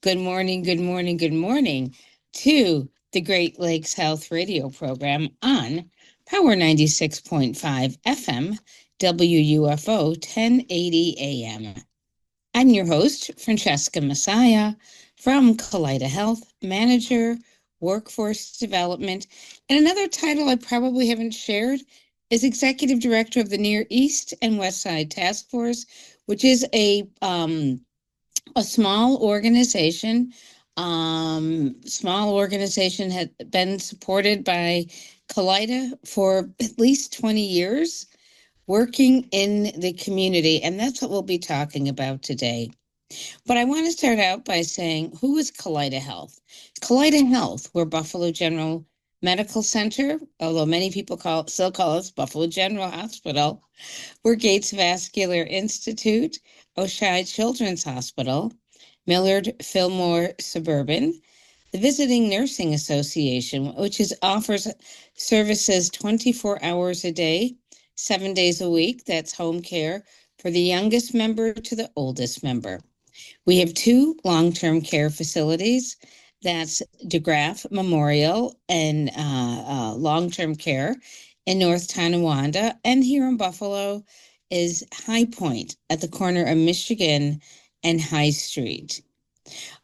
Good morning, good morning, good morning to the Great Lakes Health Radio program on Power 96.5 FM, WUFO 1080 AM. I'm your host, Francesca Messiah from Kaleida Health, Manager, Workforce Development, and another title I probably haven't shared is Executive Director of the Near East and West Side Task Force, which is a small organization had been supported by Kaleida for at least 20 years, working in the community. And that's what we'll be talking about today. But I want to start out by saying, who is Kaleida Health? Kaleida Health, we're Buffalo General Medical Center, although many people still call us Buffalo General Hospital. We're Gates Vascular Institute, Oshai Children's Hospital, Millard Fillmore Suburban, the Visiting Nursing Association, offers services 24 hours a day, 7 days a week. That's home care for the youngest member to the oldest member. We have two long-term care facilities. That's DeGraff Memorial and long-term care in North Tonawanda. And here in Buffalo is High Point at the corner of Michigan and High Street.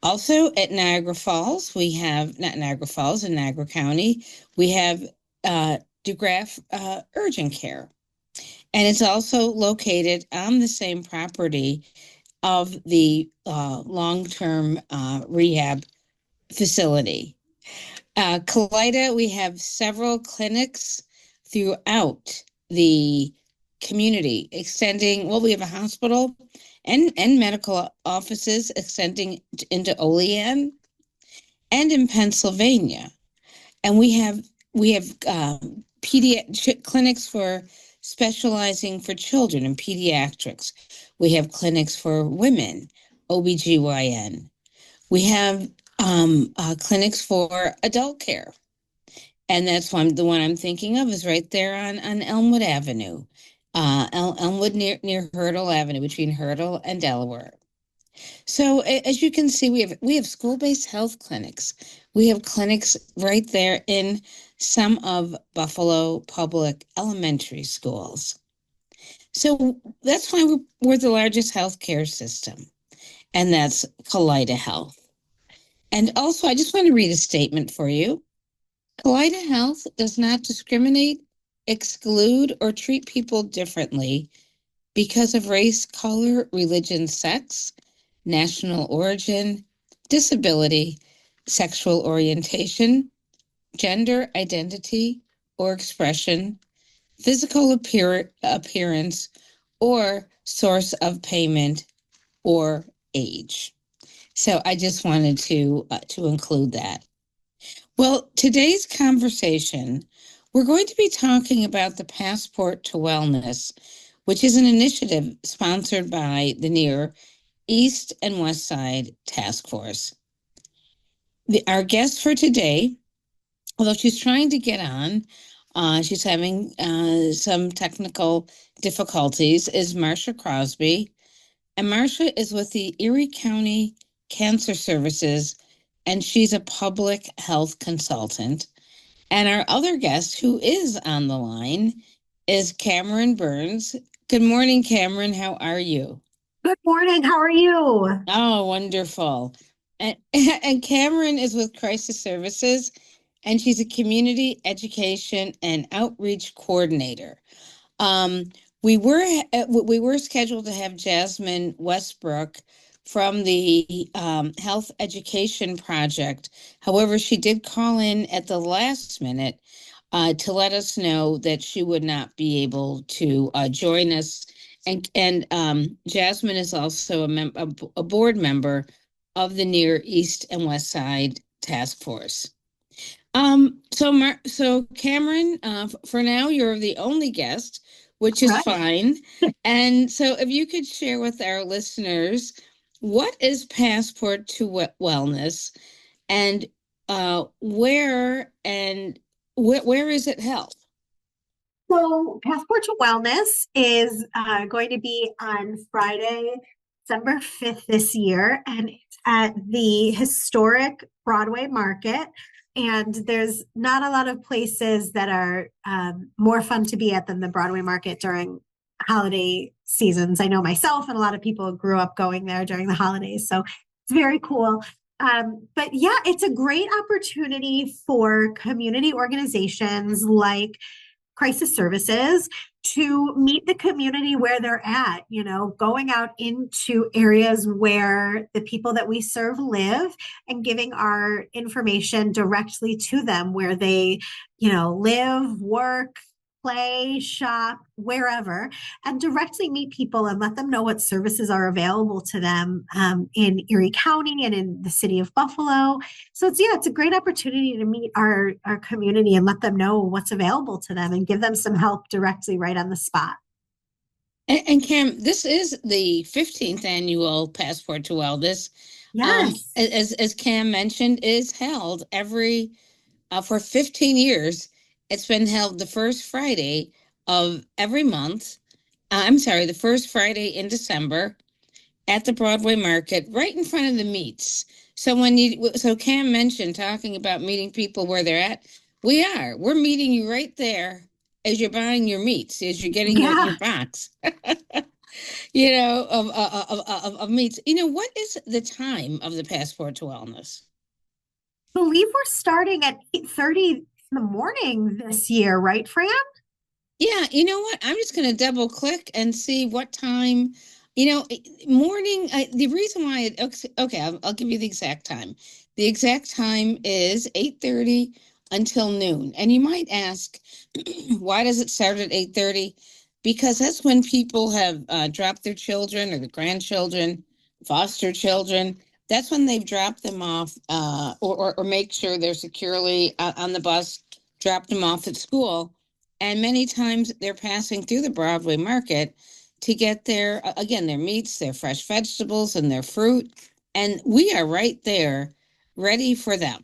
Also at Niagara Falls, we have, not Niagara Falls, in Niagara County, we have DeGraff Urgent Care. And it's also located on the same property of the long-term rehab facility. Kaleida, we have several clinics throughout the community, we have a hospital and medical offices extending into Olean and in Pennsylvania. And we have clinics for specializing for children in pediatrics. We have clinics for women, OBGYN. We have clinics for adult care. And that's the one I'm thinking of is right there on Elmwood Avenue, Elmwood near Hurdle Avenue, between Hurdle and Delaware. So as you can see, we have school-based health clinics. We have clinics right there in some of Buffalo public elementary schools. So that's why we're the largest healthcare system, and that's Kaleida Health. And also, I just want to read a statement for you. Kaleida Health does not discriminate, exclude, or treat people differently because of race, color, religion, sex, national origin, disability, sexual orientation, gender identity or expression, physical appearance, or source of payment or age. So I just wanted to include that. Well, today's conversation, we're going to be talking about the Passport to Wellness, which is an initiative sponsored by the Near East and West Side Task Force. Our guest for today, although she's trying to get on, she's having some technical difficulties, is Marcia Crosby. And Marcia is with the Erie County Cancer Services, and she's a public health consultant. And our other guest, who is on the line, is Cameron Burns. Good morning, Cameron. How are you? Good morning. How are you? Oh, wonderful. And Cameron is with Crisis Services, and she's a community education and outreach coordinator. Um, we were scheduled to have Jasmine Westbrook from the Health Education Project. However, she did call in at the last minute to let us know that she would not be able to join us. And Jasmine is also a board member of the Near East and West Side Task Force. So Cameron, for now, you're the only guest, which is Right. fine. And so if you could share with our listeners, what is Passport to Wellness, and where is it held? So, Passport to Wellness is going to be on Friday, December 5th this year, and it's at the historic Broadway Market. And there's not a lot of places that are more fun to be at than the Broadway Market during holiday seasons. I know myself and a lot of people grew up going there during the holidays. So it's very cool. But yeah, it's a great opportunity for community organizations like crisis services to meet the community where they're at, going out into areas where the people that we serve live and giving our information directly to them where they, live, work, play, shop, wherever, and directly meet people and let them know what services are available to them in Erie County and in the city of Buffalo. So it's a great opportunity to meet our community and let them know what's available to them and give them some help directly right on the spot. And Cam, this is the 15th annual Passport to Wellness. Yes. As Cam mentioned, is held every for 15 years. It's been held the first Friday of every month. I'm sorry, the first Friday in December at the Broadway Market, right in front of the meets. So Cam mentioned talking about meeting people where they're at. We're meeting you right there as you're buying your meats, as you're getting your Yeah. box, of meats. What is the time of the Passport to Wellness? I believe we're starting at 8:30 in the morning this year, right, Fran? Yeah, you know what? I'm just going to double click and see what time, morning. The reason why okay, I'll give you the exact time. The exact time is 8:30 until noon. And you might ask, why does it start at 8:30? Because that's when people have dropped their children or the grandchildren, foster children. That's when they've dropped them off or make sure they're securely on the bus, dropped them off at school. And many times they're passing through the Broadway Market to get their meats, their fresh vegetables, and their fruit. And we are right there ready for them.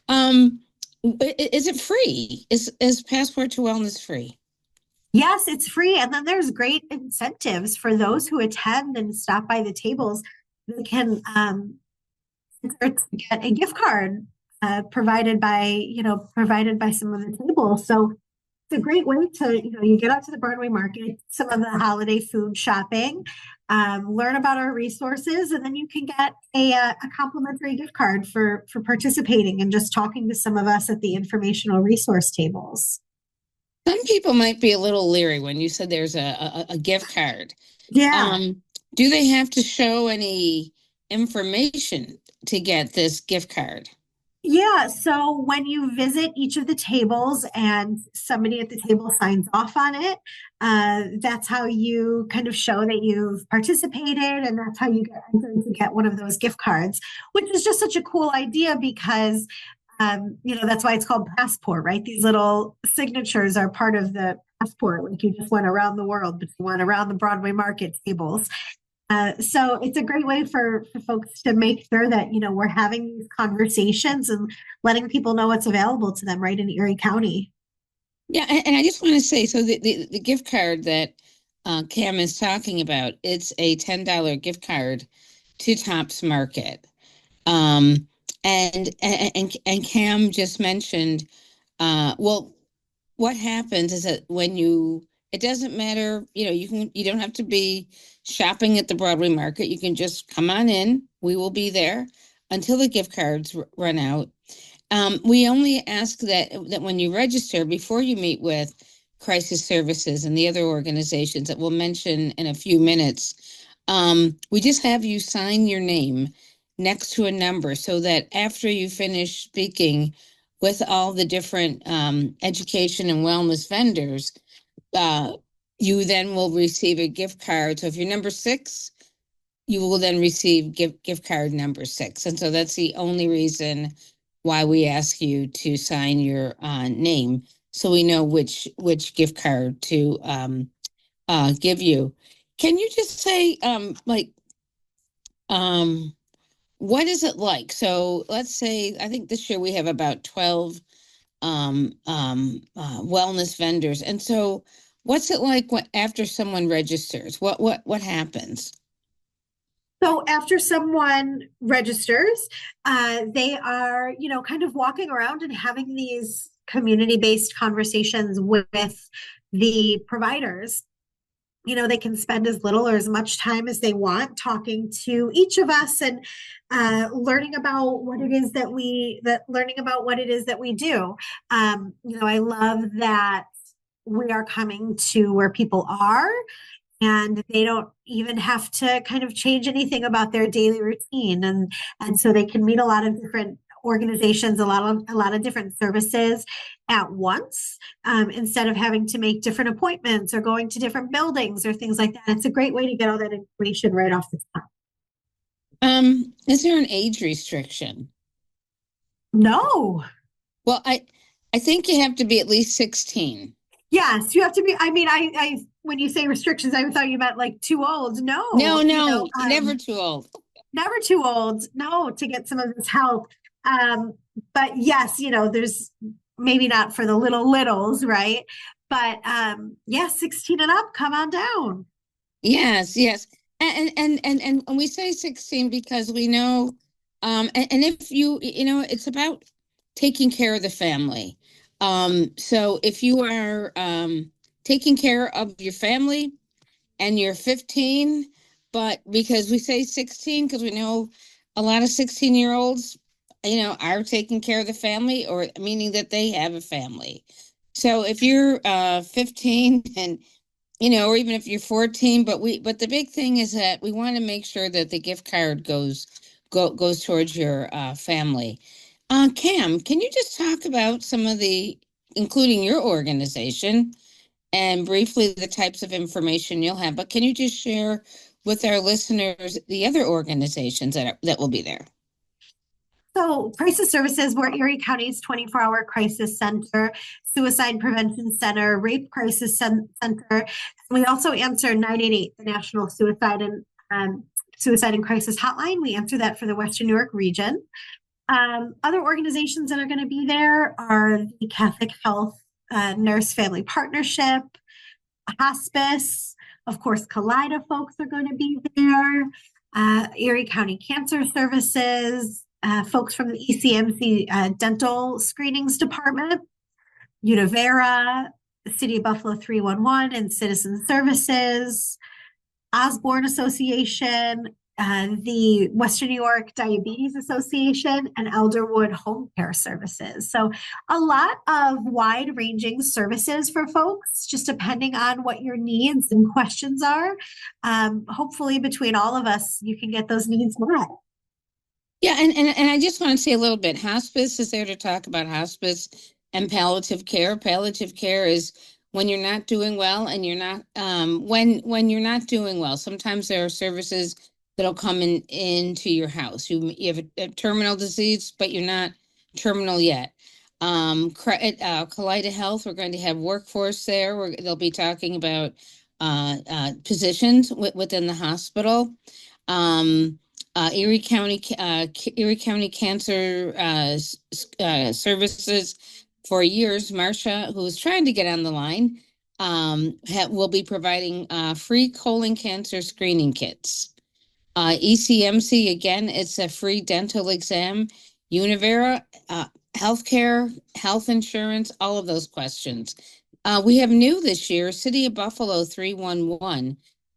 Um, is it free? Is Passport to Wellness free? Yes, it's free. And then there's great incentives for those who attend and stop by the tables. They can get a gift card provided by some of the tables. So it's a great way to, you get out to the Broadway Market, some of the holiday food shopping, learn about our resources, and then you can get a complimentary gift card for participating and just talking to some of us at the informational resource tables. Some people might be a little leery when you said there's a gift card. Yeah. Um, do they have to show any information to get this gift card? Yeah, so when you visit each of the tables and somebody at the table signs off on it, that's how you kind of show that you've participated, and that's how you get entered to get one of those gift cards, which is just such a cool idea because, that's why it's called Passport, right? These little signatures are part of the passport. Like you just went around the world, but you went around the Broadway Market tables. So it's a great way for folks to make sure that, we're having these conversations and letting people know what's available to them right in Erie County. Yeah, and I just want to say, so the gift card that Cam is talking about, it's a $10 gift card to Tops Market. Um, and Cam just mentioned, well, what happens is that it doesn't matter, you don't have to be shopping at the Broadway Market. You can just come on in. We will be there until the gift cards run out. We only ask that when you register, before you meet with crisis services and the other organizations that we'll mention in a few minutes, we just have you sign your name next to a number so that after you finish speaking with all the different education and wellness vendors, uh, you then will receive a gift card. So if you're number 6, you will then receive gift card number 6. And so that's the only reason why we ask you to sign your name, so we know which gift card to give you. Can you just say um, what is it like? So let's say, I think this year we have about 12 wellness vendors. And so what's it like after someone registers? What happens? So after someone registers, they are, kind of walking around and having these community-based conversations with the providers. They can spend as little or as much time as they want talking to each of us and learning about what it is that we do. I love that we are coming to where people are, and they don't even have to kind of change anything about their daily routine, and so they can meet a lot of different organizations, a lot of different services at once, instead of having to make different appointments or going to different buildings or things like that. It's a great way to get all that information right off the top. Is there an age restriction? No. Well, I think you have to be at least 16. Yes, you have to be. I mean, I when you say restrictions, I thought you meant like too old. No, No, no, never too old. never too old. No, to get some of this help. Um, but yes, there's maybe not for the littles, right? But yeah, 16 and up, come on down. Yes, yes. And we say 16 because we know, and if it's about taking care of the family. So if you are taking care of your family and you're 15, but because we say 16, because we know a lot of 16-year-olds, are taking care of the family, or meaning that they have a family. So if you're 15 and or even if you're 14, but the big thing is that we want to make sure that the gift card goes towards your family. Cam, can you just talk about some of the, including your organization, and briefly the types of information you'll have, but can you just share with our listeners the other organizations that will be there? So, crisis services, we're Erie County's 24-hour crisis center, suicide prevention center, rape crisis center. We also answer 988, the National Suicide and Crisis Hotline. We answer that for the Western New York region. Other organizations that are going to be there are the Catholic Health Nurse Family Partnership, hospice. Of course, Kaleida folks are going to be there. Erie County Cancer Services, folks from the ECMC Dental Screenings Department, Univera, the City of Buffalo 311 and Citizen Services, Osborne Association, the Western New York Diabetes Association, and Elderwood Home Care Services. So, a lot of wide ranging services for folks, just depending on what your needs and questions are. Hopefully, between all of us, you can get those needs met. Yeah, and I just want to say a little bit. Hospice is there to talk about hospice and palliative care. Palliative care is when you're not doing well, and you're not when you're not doing well. Sometimes there are services that'll come into your house. You have a terminal disease, but you're not terminal yet. Kaleida Health, we're going to have workforce there. They'll be talking about positions within the hospital. Um, Erie County Cancer Services. For years, Marcia, who is trying to get on the line, will be providing free colon cancer screening kits. ECMC, again, it's a free dental exam. Univera, healthcare, health insurance, all of those questions. We have new this year, City of Buffalo 311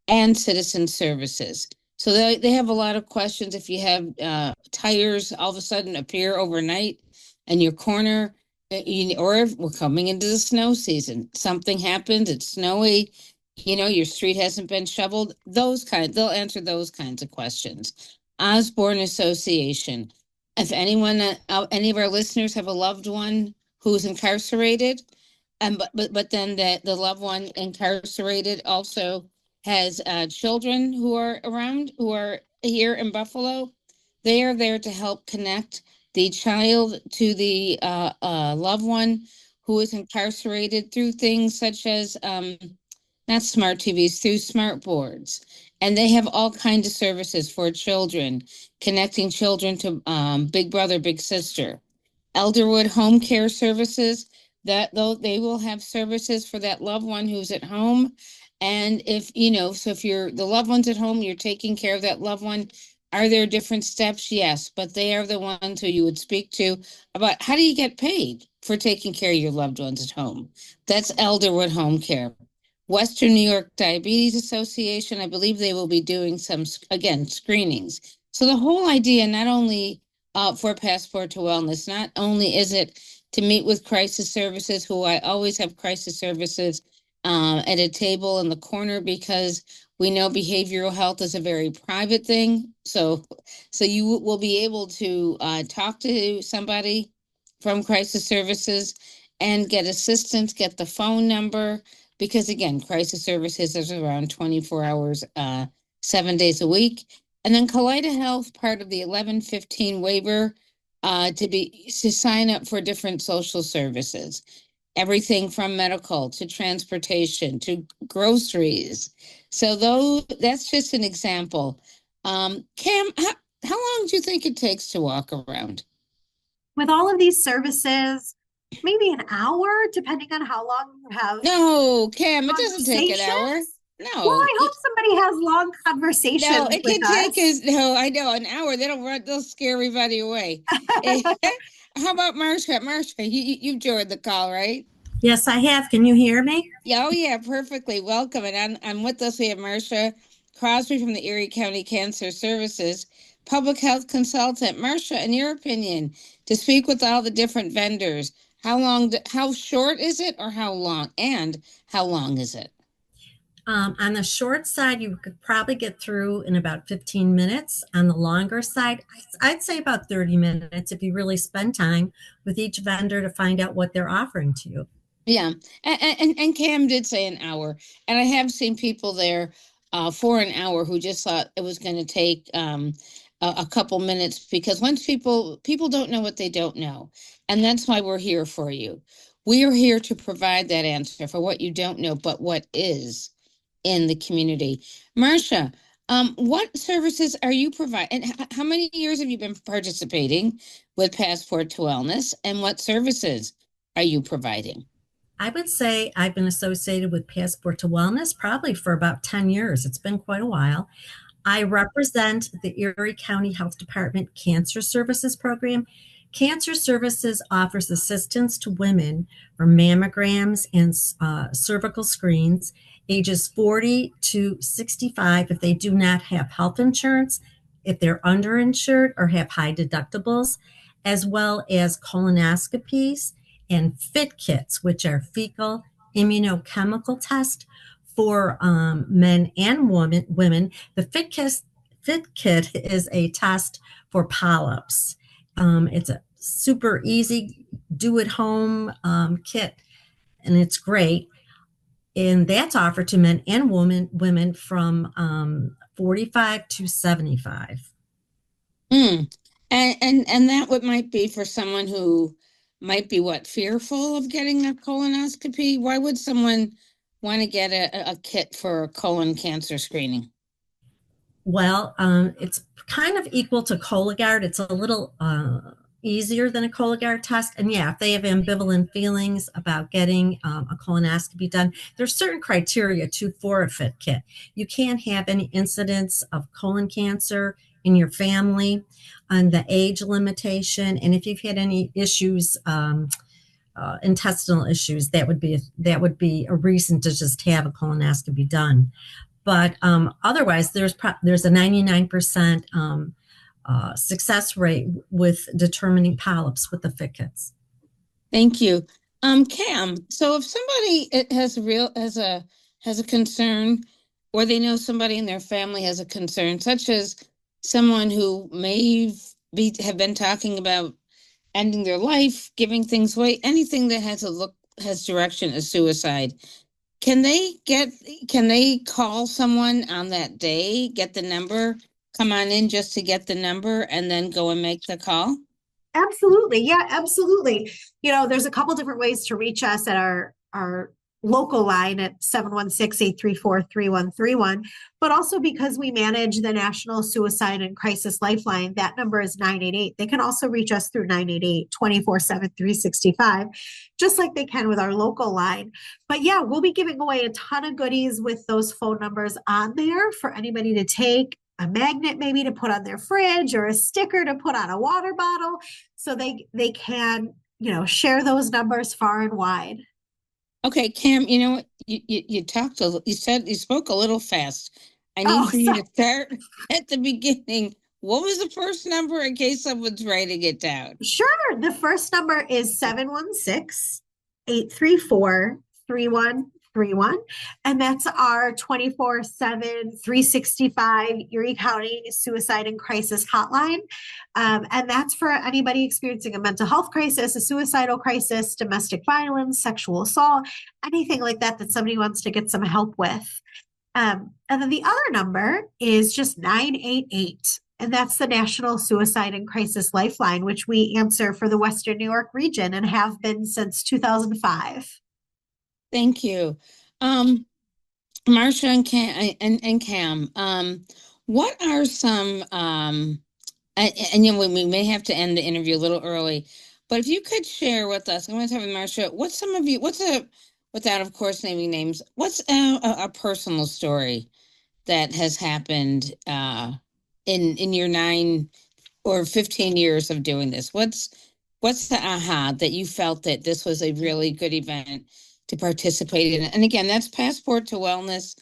and Citizen Services. So they have a lot of questions. If you have tires all of a sudden appear overnight in your corner, or if we're coming into the snow season, something happens, it's snowy, your street hasn't been shoveled, they'll answer those kinds of questions. Osborne Association. If any of our listeners have a loved one who's incarcerated, and but then the loved one incarcerated also has children who are around, who are here in Buffalo, they are there to help connect the child to the loved one who is incarcerated through things such as not smart TVs, through smart boards. And they have all kinds of services for children, connecting children to Big Brother, Big Sister. Elderwood Home Care Services, that though they will have services for that loved one who's at home, And if, so if you're the loved one's at home, you're taking care of that loved one. Are there different steps? Yes, but they are the ones who you would speak to about how do you get paid for taking care of your loved ones at home? That's Elderwood Home Care. Western New York Diabetes Association, I believe they will be doing some, again, screenings. So the whole idea, not only for Passport to Wellness, not only is it to meet with crisis services, who I always have crisis services at a table in the corner because we know behavioral health is a very private thing. So you will be able to talk to somebody from crisis services and get assistance, get the phone number, because again, crisis services is around 24 hours, 7 days a week. And then Kaleida Health, part of the 1115 waiver, to sign up for different social services, everything from medical to transportation to groceries. So that's just an example. Cam, how long do you think it takes to walk around? With all of these services, maybe an hour, depending on how long you have No, Cam, it doesn't take an hour. conversations. Well, No, I hope somebody has long no, conversations it with can take us. us. No, I know an hour. They'll scare everybody away. How about Marsha? Marsha, you joined the call, right? Yes, I have. Can you hear me? Yeah, oh yeah, perfectly. Welcome. And I'm with us. We have Marsha Crosby from the Erie County Cancer Services, public health consultant. Marsha, in your opinion, to speak with all the different vendors, how short is it or how long? And how long is it? On the short side, you could probably get through in about 15 minutes. On the longer side, I'd say about 30 minutes if you really spend time with each vendor to find out what they're offering to you. Yeah, and Cam did say an hour, and I have seen people there for an hour who just thought it was going to take a couple minutes because once people don't know what they don't know, and that's why we're here for you. We are here to provide that answer for what you don't know, but what is in the community. Marcia, what services are you providing? And how many years have you been participating with Passport to Wellness, and what services are you providing? I would say I've been associated with Passport to Wellness probably for about 10 years. It's been quite a while. I represent the Erie County Health Department Cancer Services Program. Cancer Services offers assistance to women for mammograms and cervical screens ages 40 to 65 if they do not have health insurance, if they're underinsured or have high deductibles, as well as colonoscopies and FIT kits, which are fecal immunochemical tests for men and women. The FIT kit is a test for polyps. It's a super easy do at home kit, and it's great. And that's offered to men and women from 45 to 75. Mm. And that what might be for someone who might be fearful of getting a colonoscopy. Why would someone want to get a kit for colon cancer screening? Well, it's kind of equal to Cologuard. It's a little easier than a Cologuard test. And yeah, if they have ambivalent feelings about getting a colonoscopy done, there's certain criteria too for a FIT kit. You can't have any incidence of colon cancer in your family, and the age limitation, and if you've had any issues. Intestinal issues, that would be a reason to just have a colonoscopy done. But otherwise, there's a 99% success rate with determining polyps with the FIT kits. Thank you. Cam, so if somebody has a concern, or they know somebody in their family has a concern, such as someone who may have been talking about ending their life, giving things away, anything that has direction of suicide. Can they get can they call someone on that day, get the number, come on in just to get the number and then go and make the call? Absolutely. Yeah, absolutely. There's a couple different ways to reach us at our local line at 716-834-3131, but also because we manage the National Suicide and Crisis Lifeline, that number is 988. They can also reach us through 988 24/7, 365, just like they can with our local line. But yeah, we'll be giving away a ton of goodies with those phone numbers on there for anybody to take, a magnet maybe to put on their fridge, or a sticker to put on a water bottle, so they can, share those numbers far and wide. Okay, Cam, you know what? You spoke a little fast. I need Oh, for you sorry. to start at the beginning. What was the first number in case someone's writing it down? Sure. The first number is 716-834-3131. And that's our 24/7, 365 Erie County Suicide and Crisis Hotline. And that's for anybody experiencing a mental health crisis, a suicidal crisis, domestic violence, sexual assault, anything like that somebody wants to get some help with. And then the other number is just 988. And that's the National Suicide and Crisis Lifeline, which we answer for the Western New York region and have been since 2005. Thank you. Marsha and Cam, what are some and we may have to end the interview a little early, but if you could share with us, I'm going to talk with Marsha, without of course naming names, what's a personal story that has happened in your 9 or 15 years of doing this? What's the aha that you felt that this was a really good event to participate in? And again, that's Passport to Wellness.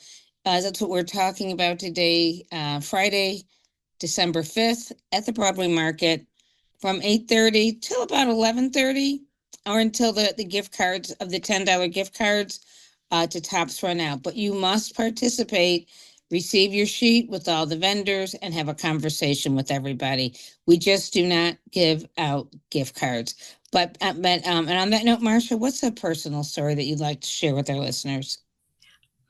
That's what we're talking about today, Friday, December 5th at the Broadway Market from 8:30 till about 11:30, or until the gift cards of the $10 gift cards to Tops run out. But you must participate, receive your sheet with all the vendors, and have a conversation with everybody. We just do not give out gift cards. And on that note, Marsha, what's a personal story that you'd like to share with our listeners?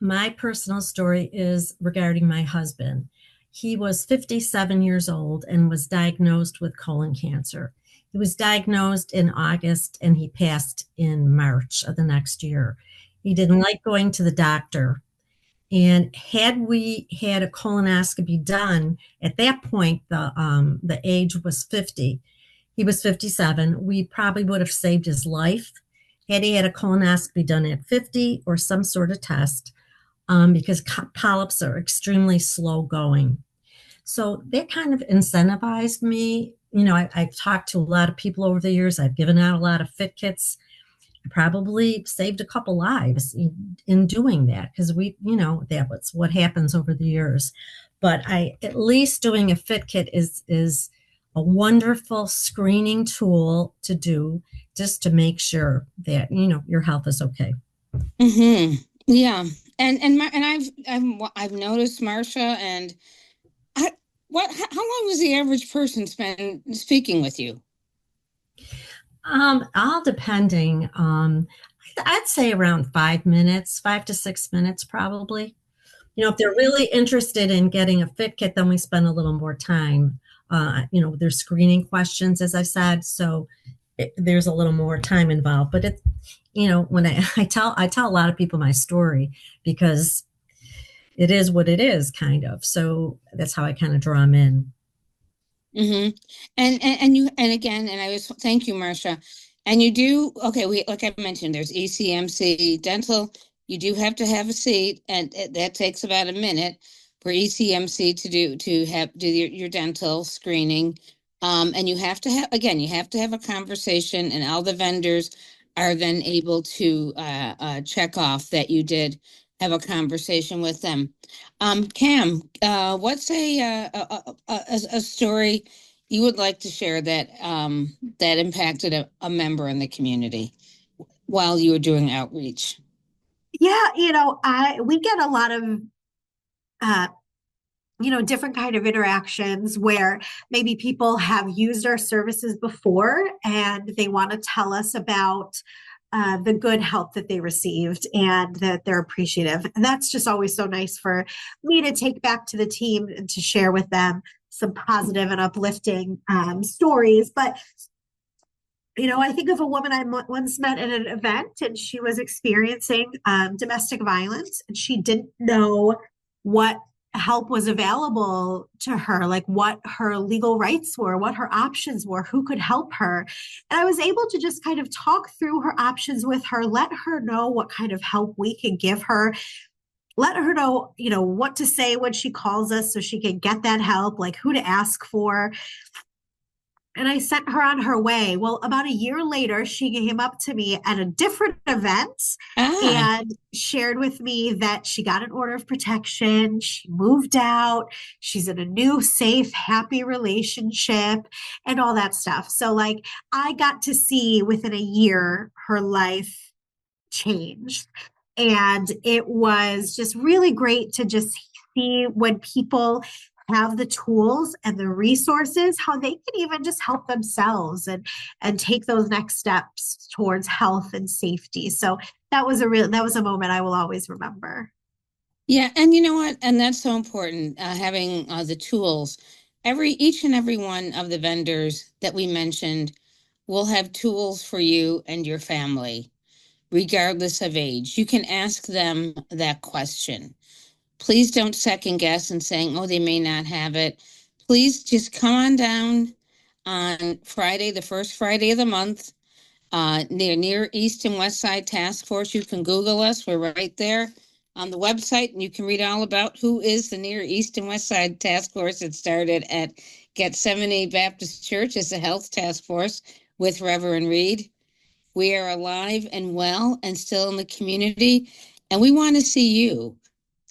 My personal story is regarding my husband. He was 57 years old and was diagnosed with colon cancer. He was diagnosed in August and he passed in March of the next year. He didn't like going to the doctor. And had we had a colonoscopy done at that point, the age was 50. He was 57. We probably would have saved his life had he had a colonoscopy done at 50 or some sort of test, because polyps are extremely slow going. So that kind of incentivized me. I've talked to a lot of people over the years. I've given out a lot of fit kits. I probably saved a couple lives in doing that, because that was what happens over the years. But at least doing a fit kit is a wonderful screening tool to do, just to make sure that your health is okay. Mm-hmm. Yeah, I've noticed, Marsha, and how long does the average person spend speaking with you? All depending. I'd say around 5 minutes, 5 to 6 minutes, probably. If they're really interested in getting a fit kit, then we spend a little more time. There's screening questions, as I said, so there's a little more time involved. But when I tell a lot of people my story, because it is what it is, kind of. So that's how I kind of draw them in. Mm-hmm. Thank you, Marsha. And you do, okay, like I mentioned, there's ECMC dental. You do have to have a seat, and that takes about a minute for ECMC to do your dental screening. And you have to have a conversation, and all the vendors are then able to check off that you did have a conversation with them. Cam, what's a story you would like to share that that impacted a member in the community while you were doing outreach? Yeah, we get a lot of uh, different kind of interactions where maybe people have used our services before and they want to tell us about the good help that they received and that they're appreciative. And that's just always so nice for me to take back to the team and to share with them some positive and uplifting stories. But I think of a woman I once met at an event, and she was experiencing domestic violence, and she didn't know what help was available to her, like what her legal rights were, what her options were, who could help her. And I was able to just kind of talk through her options with her, let her know what kind of help we could give her, let her know, what to say when she calls us so she can get that help, like who to ask for. And I sent her on her way. Well, about a year later, she came up to me at a different event Ah, and shared with me that she got an order of protection. She moved out. She's in a new, safe, happy relationship and all that stuff. So, like, I got to see within a year her life change. And it was just really great to just see when people have the tools and the resources, how they can even just help themselves and take those next steps towards health and safety. So that was a moment I will always remember. yeah, and you know what? And that's so important, having the tools. Each and every one of the vendors that we mentioned will have tools for you and your family, regardless of age. You can ask them that question. Please don't second guess and saying, oh, they may not have it. Please just come on down on Friday, the first Friday of the month, near East and West Side Task Force. You can Google us. We're right there on the website, and you can read all about who is the Near East and West Side Task Force. It started at Gethsemane Baptist Church as a health task force with Reverend Reed. We are alive and well and still in the community, and we want to see you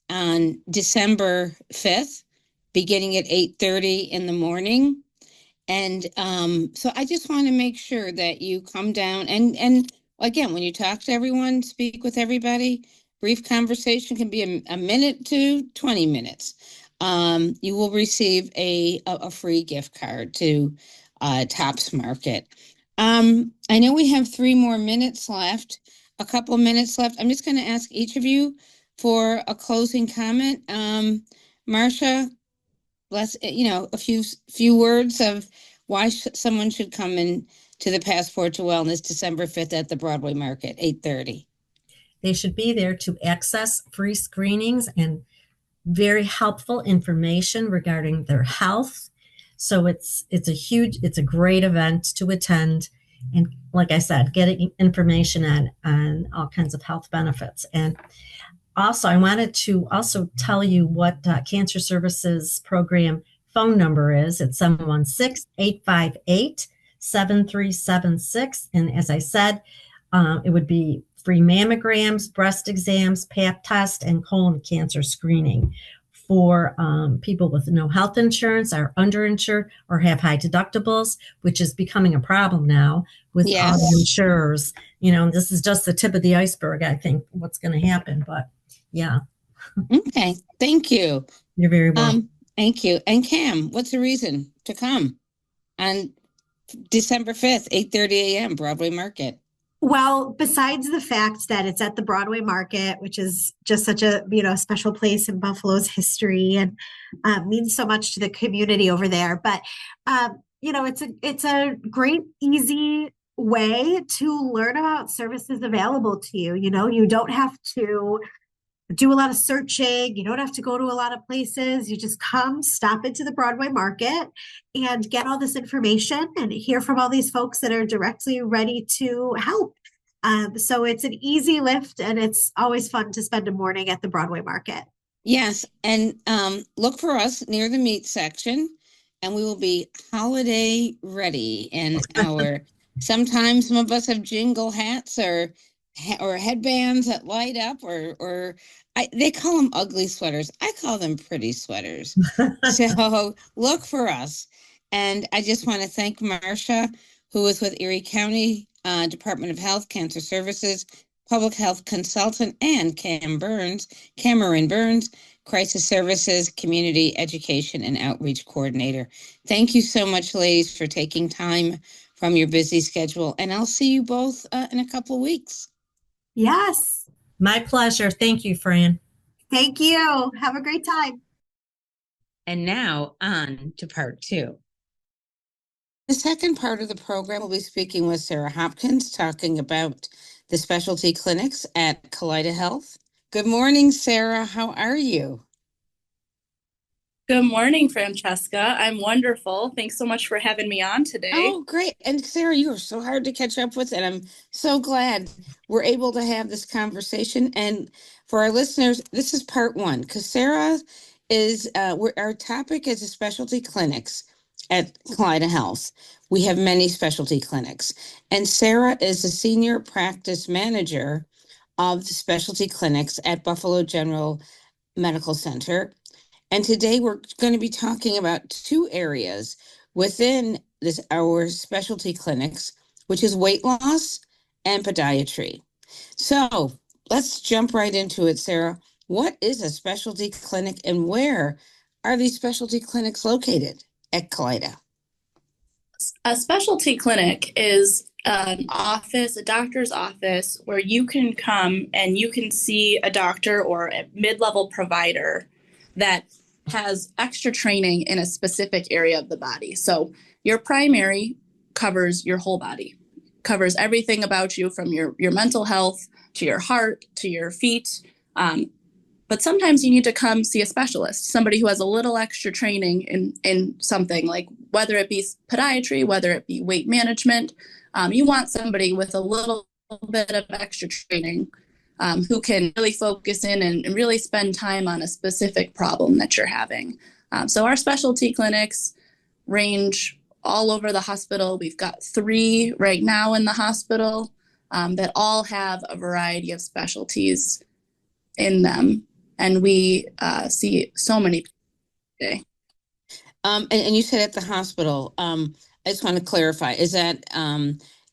on December 5th, beginning at 8:30 in the morning. And so I just want to make sure that you come down and again, when you talk to everyone, speak with everybody, brief conversation can be a minute to 20 minutes. You will receive a free gift card to Tops Market. I know we have 3 more minutes left, a couple of minutes left. I'm just going to ask each of you for a closing comment. Marcia, a few words of why someone should come in to the Passport to Wellness December 5th at the Broadway Market, 8:30. They should be there to access free screenings and very helpful information regarding their health. So it's a great event to attend. And like I said, getting information on all kinds of health benefits. And also, I wanted to also tell you what Cancer Services Program phone number is. It's 716-858-7376. And as I said, it would be free mammograms, breast exams, pap test, and colon cancer screening for people with no health insurance, are underinsured, or have high deductibles, which is becoming a problem now with all the Yes. insurers. This is just the tip of the iceberg, I think, what's going to happen. But yeah, Okay. Thank you. you're very welcome. Thank you. And Cam, what's the reason to come on December 5th, 8:30 a.m., Broadway Market? Well, besides the fact that it's at the Broadway Market, which is just such a special place in Buffalo's history and means so much to the community over there, but it's a great, easy way to learn about services available to you. You don't have to do a lot of searching. You don't have to go to a lot of places. You just come, stop into the Broadway Market and get all this information and hear from all these folks that are directly ready to help. So it's an easy lift, and it's always fun to spend a morning at the Broadway Market. Yes, and look for us near the meat section, and we will be holiday ready. And sometimes some of us have jingle hats or headbands that light up, or they call them ugly sweaters. I call them pretty sweaters. So look for us. And I just want to thank Marcia, who is with Erie County Department of Health Cancer Services, Public Health Consultant, and Cameron Burns, Crisis Services, Community Education and Outreach Coordinator. Thank you so much, ladies, for taking time from your busy schedule. And I'll see you both in a couple of weeks. Yes. My pleasure. Thank you, Fran. Thank you. Have a great time. And now on to part 2. The second part of the program, we'll be speaking with Sarah Hopkins, talking about the specialty clinics at Kaleida Health. Good morning, Sarah. How are you? Good morning, Francesca. I'm wonderful. Thanks so much for having me on today. Oh, great. And Sarah, you are so hard to catch up with, and I'm so glad we're able to have this conversation. And for our listeners, this is part one, because Sarah is, our topic is specialty clinics at Kaleida Health. We have many specialty clinics, and Sarah is the senior practice manager of the specialty clinics at Buffalo General Medical Center. And today we're going to be talking about two areas within our specialty clinics, which is weight loss and podiatry. So let's jump right into it, Sarah. What is a specialty clinic and where are these specialty clinics located at Kaleida? A specialty clinic is an office, a doctor's office, where you can come and you can see a doctor or a mid-level provider that has extra training in a specific area of the body. So your primary covers your whole body, covers everything about you from your mental health to your heart to your feet. But sometimes you need to come see a specialist, somebody who has a little extra training in something, like whether it be podiatry, whether it be weight management. You want somebody with a little bit of extra training who can really focus in and really spend time on a specific problem that you're having. So our specialty clinics range all over the hospital. We've got 3 right now in the hospital that all have a variety of specialties in them. And we see so many people today. And you said at the hospital, I just want to clarify, is that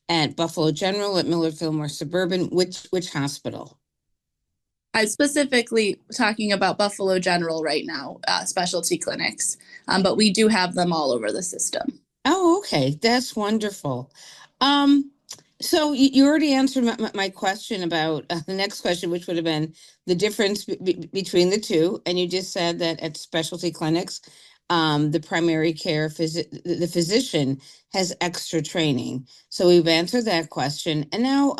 at Buffalo General, at Millard Fillmore Suburban, which hospital? I'm specifically talking about Buffalo General right now, specialty clinics, but we do have them all over the system. Oh, okay. That's wonderful. So you already answered my question about the next question, which would have been the difference between the two. And you just said that at specialty clinics, the primary care the physician has extra training. So we've answered that question. And now,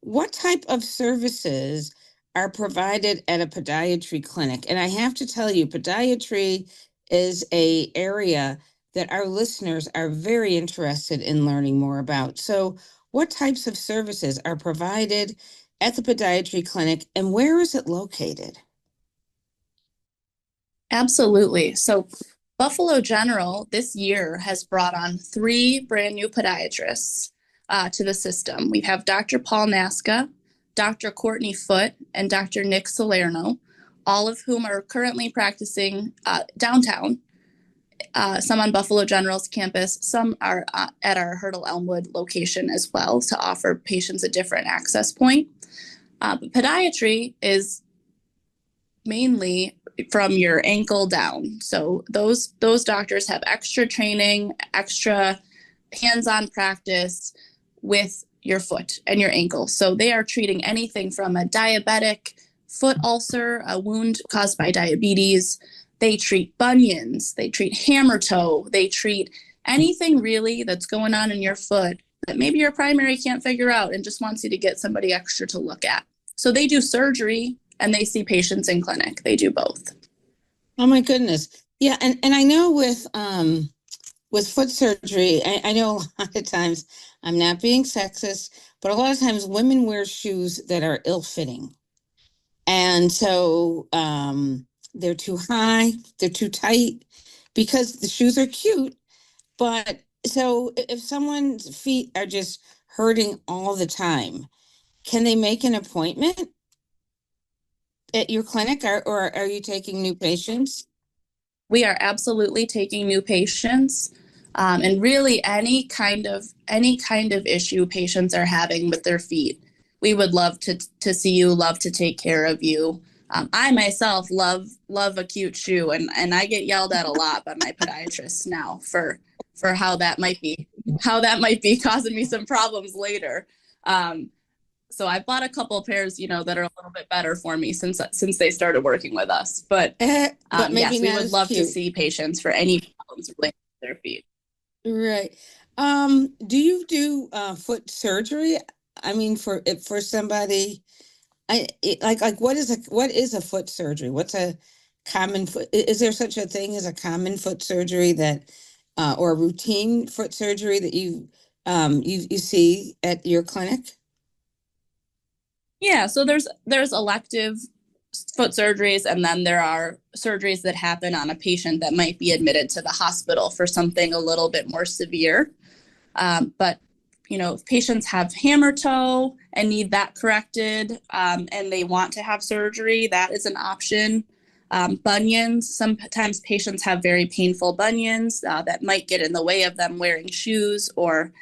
what type of services are provided at a podiatry clinic? And I have to tell you, podiatry is a area that our listeners are very interested in learning more about. So what types of services are provided at the podiatry clinic and where is it located? Absolutely. So Buffalo General this year has brought on 3 brand new podiatrists to the system. We have Dr. Paul Nasca, Dr. Courtney Foote, and Dr. Nick Salerno, all of whom are currently practicing downtown. Some on Buffalo General's campus, some are at our Hurdle Elmwood location as well to offer patients a different access point. But podiatry is mainly from your ankle down. So those doctors have extra training, extra hands-on practice with your foot and your ankle. So they are treating anything from a diabetic foot ulcer, a wound caused by diabetes. They treat bunions, they treat hammer toe, they treat anything really that's going on in your foot that maybe your primary can't figure out and just wants you to get somebody extra to look at. So they do surgery and they see patients in clinic. They do both. Oh my goodness. Yeah, and I know with foot surgery, I know a lot of times, I'm not being sexist, but a lot of times women wear shoes that are ill-fitting. And so they're too high, they're too tight because the shoes are cute. But so if someone's feet are just hurting all the time, can they make an appointment at your clinic or are you taking new patients? We are absolutely taking new patients, and really any kind of issue patients are having with their feet. We would love to see you, love to take care of you. I myself love a cute shoe, and I get yelled at a lot by my podiatrist now for how that might be causing me some problems later. So I bought a couple of pairs, that are a little bit better for me since they started working with us. But But maybe yes, we not would as love to cute. see patients for any problems related to their feet. Right. Do you do foot surgery? I mean, for somebody, like what is a foot surgery? What's a common foot? Is there such a thing as a common foot surgery that, or a routine foot surgery that you see at your clinic? Yeah, so there's elective foot surgeries, and then there are surgeries that happen on a patient that might be admitted to the hospital for something a little bit more severe. But if patients have hammer toe and need that corrected, and they want to have surgery, that is an option. Bunions, sometimes patients have very painful bunions that might get in the way of them wearing shoes or,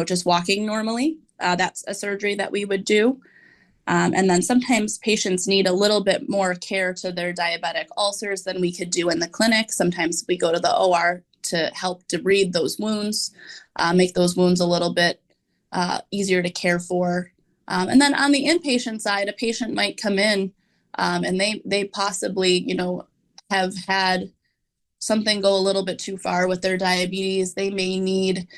just walking normally. That's a surgery that we would do. And then sometimes patients need a little bit more care to their diabetic ulcers than we could do in the clinic. Sometimes we go to the OR to help debride those wounds, make those wounds a little bit easier to care for. And then on the inpatient side, a patient might come in and they possibly, have had something go a little bit too far with their diabetes. They may need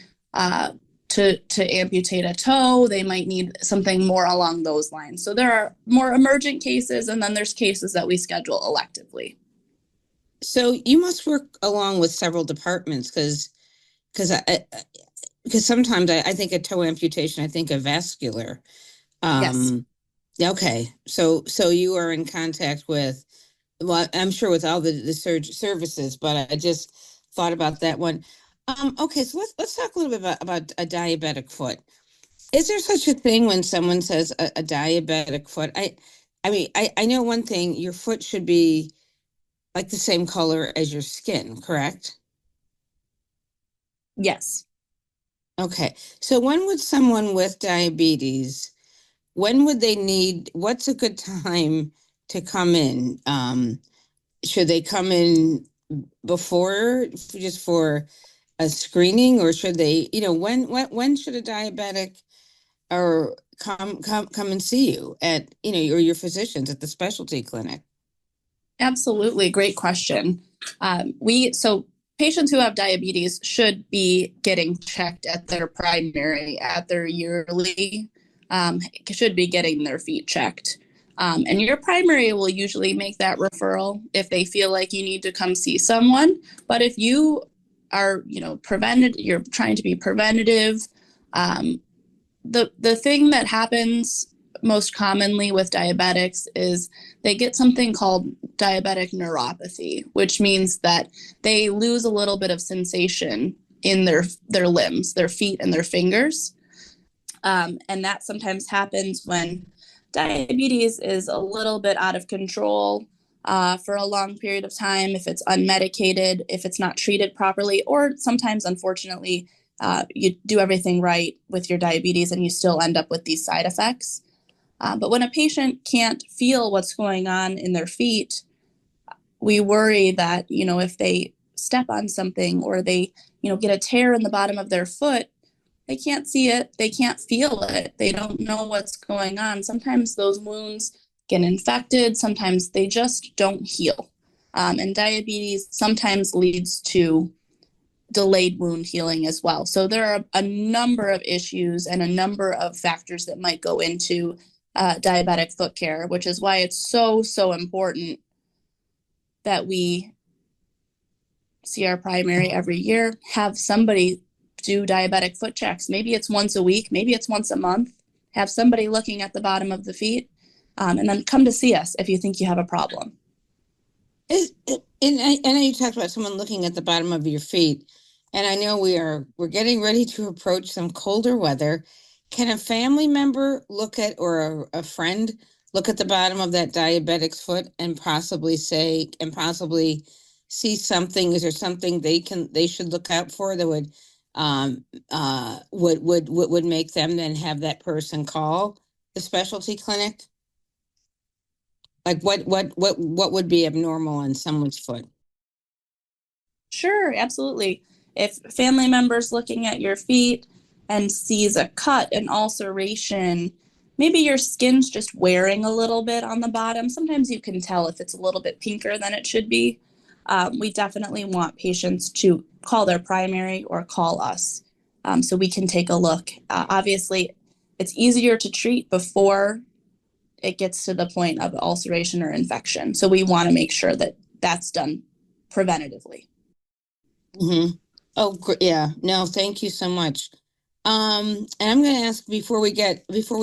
to amputate a toe. They might need something more along those lines. So there are more emergent cases, and then there's cases that we schedule electively. So you must work along with several departments because sometimes I think of toe amputation, I think of vascular. Yes. Okay, so you are in contact with, well, I'm sure with all the services, but I just thought about that one. Okay, so let's talk a little bit about a diabetic foot. Is there such a thing when someone says a diabetic foot? I mean, I know one thing, your foot should be like the same color as your skin, correct? Yes. Okay, so when would someone with diabetes, when would they need, what's a good time to come in? Should they come in before, just for a screening, or should they, when should a diabetic or come and see you at, or your physicians at the specialty clinic? Absolutely. Great question. So patients who have diabetes should be getting checked at their primary, at their yearly, should be getting their feet checked. And your primary will usually make that referral if they feel like you need to come see someone. But if you are, you're trying to be preventative, um, the thing that happens most commonly with diabetics is they get something called diabetic neuropathy, which means that they lose a little bit of sensation in their limbs, their feet and their fingers. And that sometimes happens when diabetes is a little bit out of control for a long period of time, if it's unmedicated, if it's not treated properly, or sometimes, unfortunately, you do everything right with your diabetes and you still end up with these side effects. But when a patient can't feel what's going on in their feet, we worry that, if they step on something or they, get a tear in the bottom of their foot, they can't see it, they can't feel it, they don't know what's going on. Sometimes those wounds get infected, sometimes they just don't heal. And diabetes sometimes leads to delayed wound healing as well. So there are a number of issues and a number of factors that might go into diabetic foot care, which is why it's so, so important that we see our primary every year, have somebody do diabetic foot checks. Maybe it's once a week, maybe it's once a month. Have somebody looking at the bottom of the feet, and then come to see us if you think you have a problem. And I know you talked about someone looking at the bottom of your feet, and I know we're getting ready to approach some colder weather. Can a family member look at, or a friend look at the bottom of that diabetic's foot and possibly see something? Is there something they should look out for that would make them then have that person call the specialty clinic? Like what would be abnormal on someone's foot? Sure, absolutely. If family members looking at your feet and sees a cut, an ulceration, maybe your skin's just wearing a little bit on the bottom. Sometimes you can tell if it's a little bit pinker than it should be. we definitely want patients to call their primary or call us so we can take a look. Obviously, it's easier to treat before it gets to the point of ulceration or infection. So we want to make sure that that's done preventatively. Mm-hmm. Oh, yeah. No, thank you so much. And I'm going to ask before we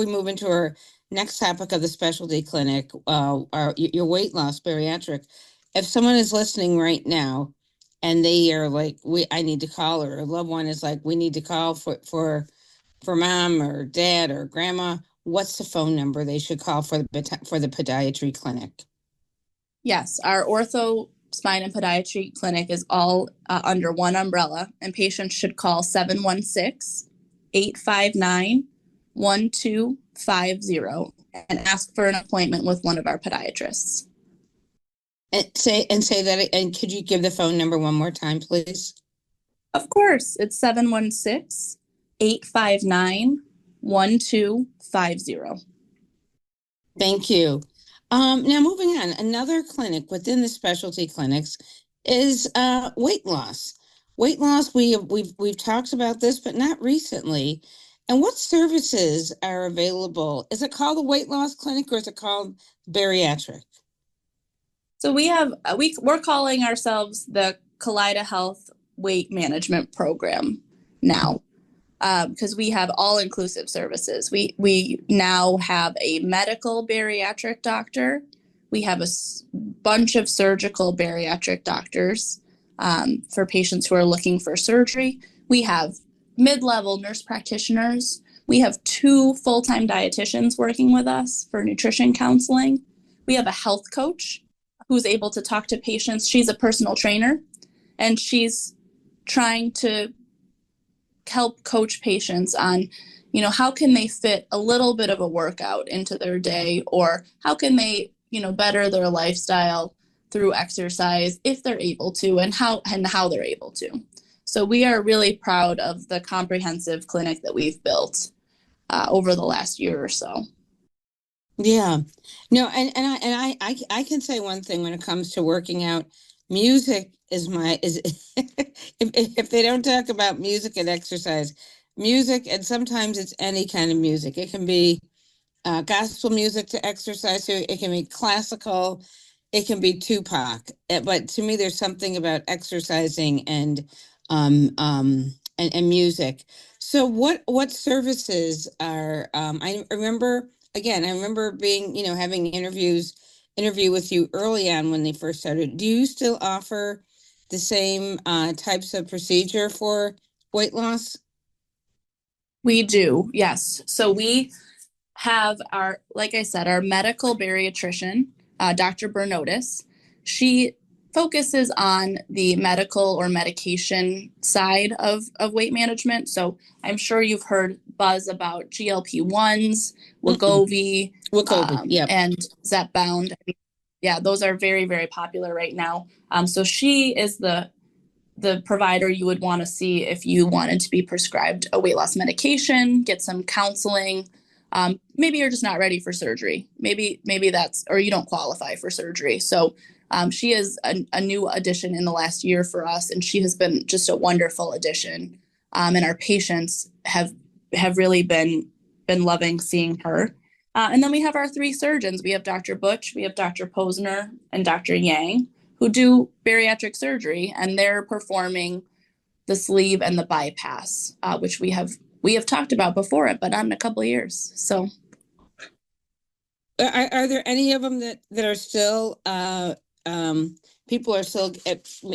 move into our next topic of the specialty clinic, your weight loss bariatric. If someone is listening right now, and they are like, I need to call, or a loved one is like, we need to call for mom or dad or grandma. What's the phone number they should call for the podiatry clinic? Yes, our ortho, spine, and podiatry clinic is all under one umbrella, and patients should call 716-859-1250 and ask for an appointment with one of our podiatrists. And say that, and could you give the phone number one more time, please? Of course, it's 716-859-1250. Thank you. Now moving on, another clinic within the specialty clinics is weight loss. Weight loss, we've talked about this, but not recently. And what services are available? Is it called the weight loss clinic, or is it called bariatric? So we're calling ourselves the Kaleida Health Weight Management Program now, because we have all-inclusive services. We now have a medical bariatric doctor. We have a bunch of surgical bariatric doctors for patients who are looking for surgery. We have mid-level nurse practitioners. We have 2 full-time dietitians working with us for nutrition counseling. We have a health coach who's able to talk to patients. She's a personal trainer, and she's trying to help coach patients on, how can they fit a little bit of a workout into their day, or how can they, better their lifestyle through exercise if they're able to, and how they're able to. So we are really proud of the comprehensive clinic that we've built over the last year or so. Yeah, no, and I can say one thing when it comes to working out. Music is if they don't talk about music and exercise, music, and sometimes it's any kind of music. It can be gospel music to exercise. So it can be classical, it can be Tupac. But to me, there's something about exercising and music. So what services are? I remember being, having interview with you early on when they first started. Do you still offer the same types of procedure for weight loss? We do, yes. So we have like I said, our medical bariatrician, Dr. Bernotis. She focuses on the medical or medication side of weight management. So I'm sure you've heard buzz about GLP-1s, Wegovy, and Zepbound. Yeah, those are very, very popular right now. So she is the provider you would want to see if you wanted to be prescribed a weight loss medication, get some counseling. Maybe you're just not ready for surgery. Maybe that's, or you don't qualify for surgery. So she is a new addition in the last year for us, and she has been just a wonderful addition. And our patients have really been loving seeing her. And then we have our 3 surgeons. We have Dr. Butch, we have Dr. Posner, and Dr. Yang, who do bariatric surgery, and they're performing the sleeve and the bypass, which we have talked about before, but not in a couple of years. So, are there any of them that are still people are still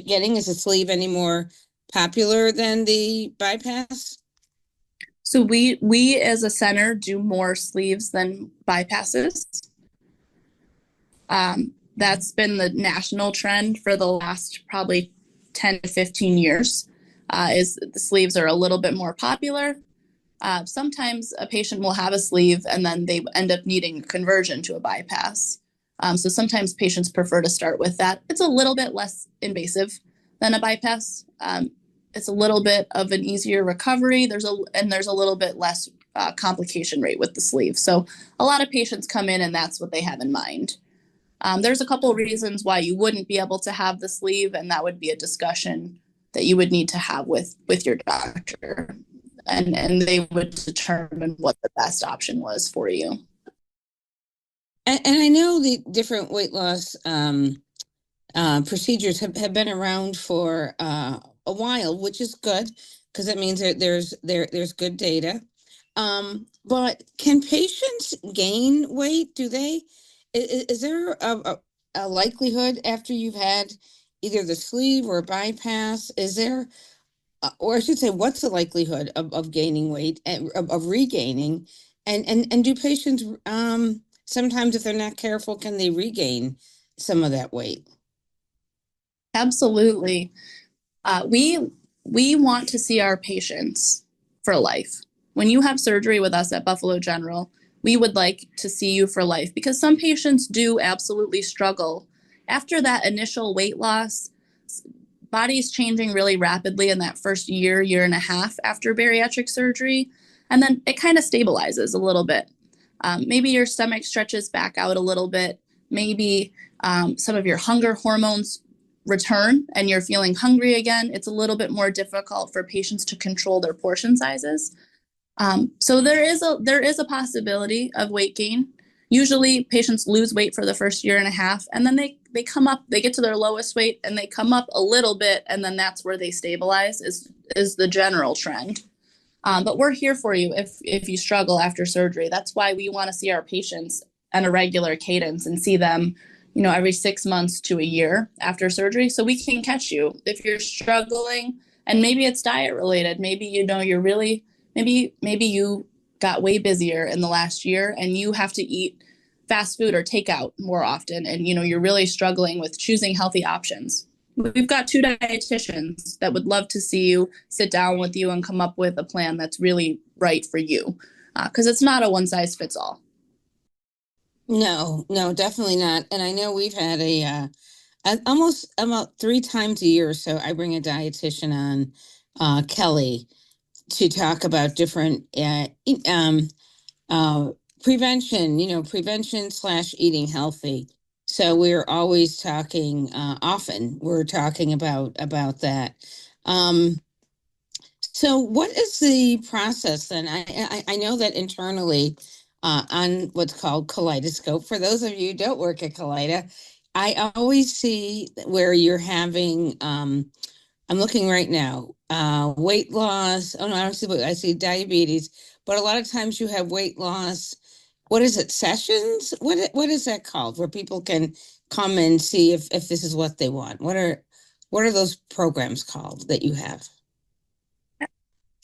getting? Is the sleeve any more popular than the bypass? So we as a center do more sleeves than bypasses. That's been the national trend for the last probably 10 to 15 years, is the sleeves are a little bit more popular. Sometimes a patient will have a sleeve and then they end up needing a conversion to a bypass. So sometimes patients prefer to start with that. It's a little bit less invasive than a bypass. It's a little bit of an easier recovery. There's a little bit less complication rate with the sleeve. So a lot of patients come in and that's what they have in mind. There's a couple of reasons why you wouldn't be able to have the sleeve, and that would be a discussion that you would need to have with your doctor, and they would determine what the best option was for you. And I know the different weight loss procedures have been around for a while, which is good because that means that there's good data. But can patients gain weight? Do they? Is there a likelihood after you've had either the sleeve or a bypass? Is there, or I should say, what's the likelihood of gaining weight and of regaining? And do patients sometimes, if they're not careful, can they regain some of that weight? Absolutely. We want to see our patients for life. When you have surgery with us at Buffalo General, we would like to see you for life because some patients do absolutely struggle. After that initial weight loss, body's changing really rapidly in that first year and a half after bariatric surgery, and then it kind of stabilizes a little bit. Maybe your stomach stretches back out a little bit. Maybe some of your hunger hormones return and you're feeling hungry again. It's a little bit more difficult for patients to control their portion sizes. So there is a possibility of weight gain. Usually patients lose weight for the first year and a half, and then they come up, they get to their lowest weight and they come up a little bit, and then that's where they stabilize is the general trend. But we're here for you if you struggle after surgery. That's why we want to see our patients on a regular cadence and see them, every 6 months to a year after surgery, so we can catch you if you're struggling. And maybe it's diet related. Maybe you're really maybe you got way busier in the last year and you have to eat fast food or takeout more often, and you're really struggling with choosing healthy options. We've got 2 dietitians that would love to see you, sit down with you, and come up with a plan that's really right for you, because it's not a one size fits all. No, definitely not. And I know we've had almost about 3 times a year or so, I bring a dietitian on, Kelly, to talk about different uh, prevention slash eating healthy. So we're always talking, often we're talking about that. Um, so what is the process then? I know that internally, on what's called Kaleidoscope, for those of you who don't work at Kaleida, I always see where you're having, I'm looking right now, weight loss. Oh no, I don't see, I see diabetes, but a lot of times you have weight loss. What is it? Sessions? What is that called? Where people can come and see if this is what they want. What are those programs called that you have?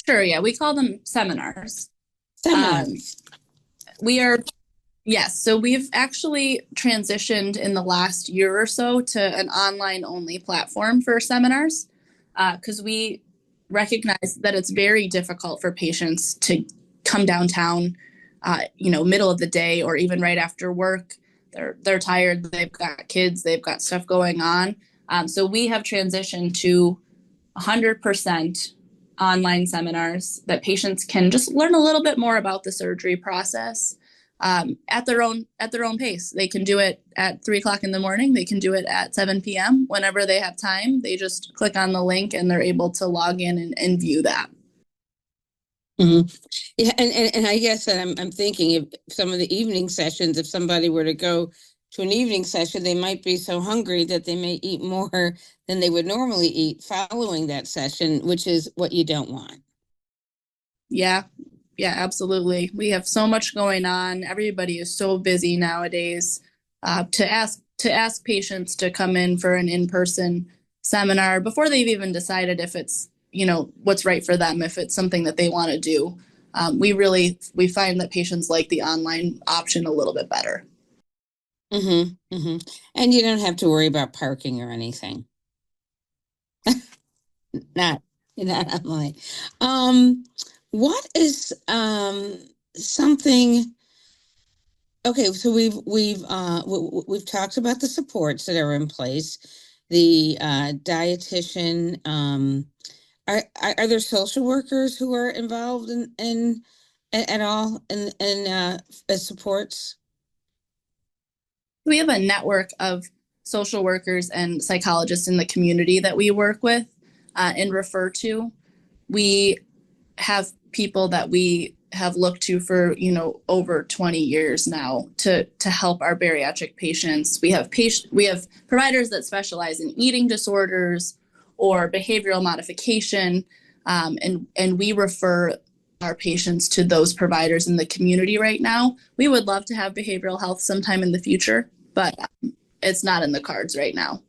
Sure, yeah, we call them seminars. Seminars. We are Yes, so we've actually transitioned in the last year or so to an online only platform for seminars, because we recognize that it's very difficult for patients to come downtown, middle of the day or even right after work. They're tired, they've got kids, they've got stuff going on. So we have transitioned to 100% online seminars that patients can just learn a little bit more about the surgery process, at their own pace. They can do it at 3 o'clock in the morning. They can do it at 7 p.m. whenever they have time. They just click on the link and they're able to log in and view that. Mm-hmm. Yeah, and I guess that I'm thinking if some of the evening sessions, if somebody were to go to an evening session, they might be so hungry that they may eat more than they would normally eat following that session, which is what you don't want. Yeah, absolutely. We have so much going on. Everybody is so busy nowadays. To ask patients to come in for an in-person seminar before they've even decided if it's what's right for them, if it's something that they want to do. We find that patients like the online option a little bit better. Mm-hmm, mm-hmm. And you don't have to worry about parking or anything. Not online. What is something? Okay, so we've talked about the supports that are in place, the dietitian. Are there social workers who are involved at all in as supports? We have a network of social workers and psychologists in the community that we work with and refer to. We have people that we have looked to for, over 20 years now to help our bariatric patients. We have providers that specialize in eating disorders or behavioral modification, and we refer our patients to those providers in the community right now. We would love to have behavioral health sometime in the future, but it's not in the cards right now.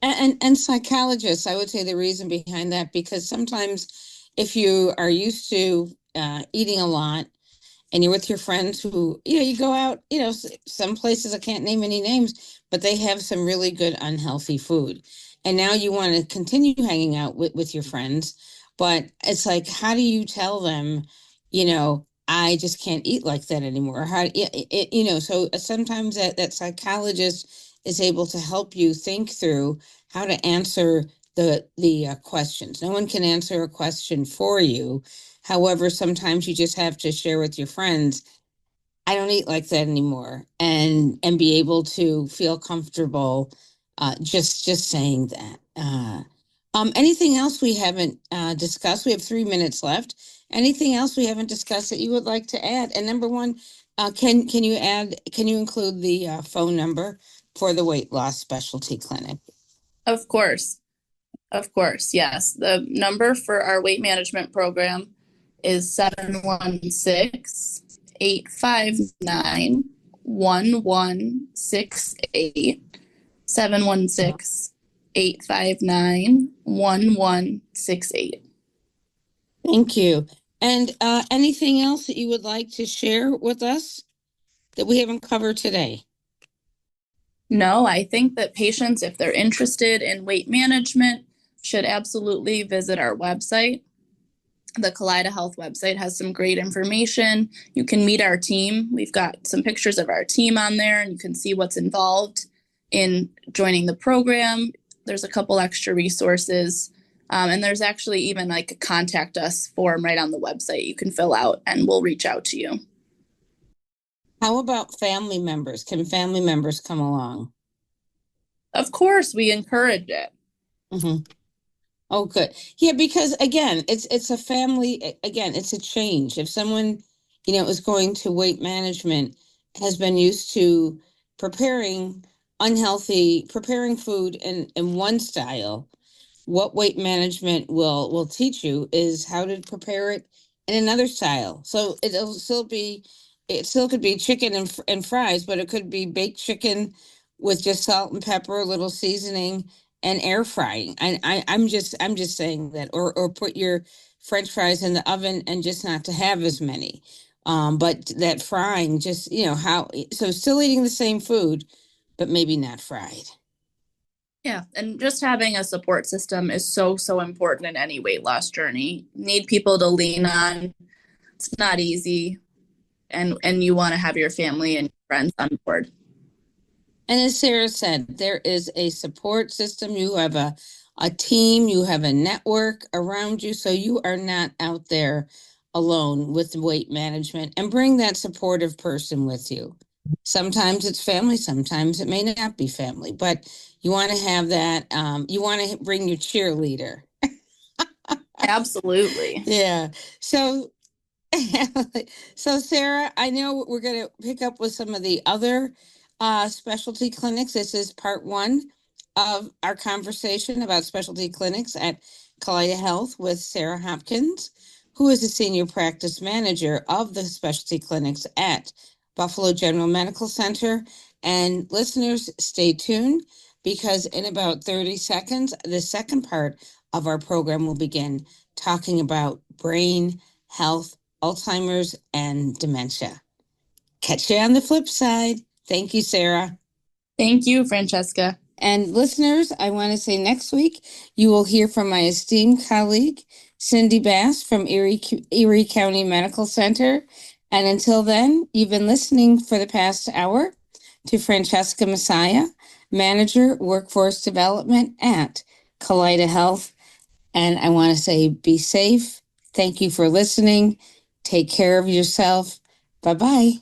And psychologists, I would say the reason behind that, because sometimes if you are used to eating a lot and you're with your friends who, you go out, some places, I can't name any names, but they have some really good unhealthy food. And now you want to continue hanging out with your friends, but it's like, how do you tell them, I just can't eat like that anymore? So sometimes that psychologist is able to help you think through how to answer the questions. No one can answer a question for you. However, sometimes you just have to share with your friends, I don't eat like that anymore, and be able to feel comfortable just saying that. Anything else we haven't discussed? We have 3 minutes left. Anything else we haven't discussed that you would like to add? And number one, can you include the phone number for the weight loss specialty clinic? Of course. Yes. The number for our weight management program is 716-859-1168. 716-859-1168. Thank you. And anything else that you would like to share with us that we haven't covered today? No, I think that patients, if they're interested in weight management, should absolutely visit our website. The Kaleida Health website has some great information. You can meet our team. We've got some pictures of our team on there, and you can see what's involved in joining the program. There's a couple extra resources, and there's actually even like a contact us form right on the website you can fill out, and we'll reach out to you. How about family members? Can family members come along? Of course, we encourage it. Mm-hmm. Oh, good. Yeah, because again, it's a family. Again, it's a change. If someone, is going to weight management, has been used to preparing food in one style, what weight management will teach you is how to prepare it in another style. So it still could be chicken and fries, but it could be baked chicken with just salt and pepper, a little seasoning, and air frying. I'm just saying that, or put your French fries in the oven and just not to have as many. But that frying, just so still eating the same food, but maybe not fried. Yeah, and just having a support system is so important in any weight loss journey. Need people to lean on. It's not easy, and you want to have your family and friends on board. And as Sarah said, there is a support system. You have a team, you have a network around you, so you are not out there alone with weight management. And bring that supportive person with you. Sometimes it's family, sometimes it may not be family, but you want to have that. You want to bring your cheerleader. Absolutely. Yeah. So Sarah, I know we're going to pick up with some of the other specialty clinics. This is part one of our conversation about specialty clinics at Kaleida Health with Sarah Hopkins, who is the senior practice manager of the specialty clinics at Buffalo General Medical Center. And listeners, stay tuned, because in about 30 seconds, the second part of our program will begin talking about brain health, Alzheimer's, and dementia. Catch you on the flip side. Thank you, Sarah. Thank you, Francesca. And listeners, I want to say next week you will hear from my esteemed colleague, Cindy Bass from Erie County Medical Center. And until then, you've been listening for the past hour to Francesca Messiah, Manager, Workforce Development at Kaleida Health. And I want to say be safe. Thank you for listening. Take care of yourself. Bye-bye.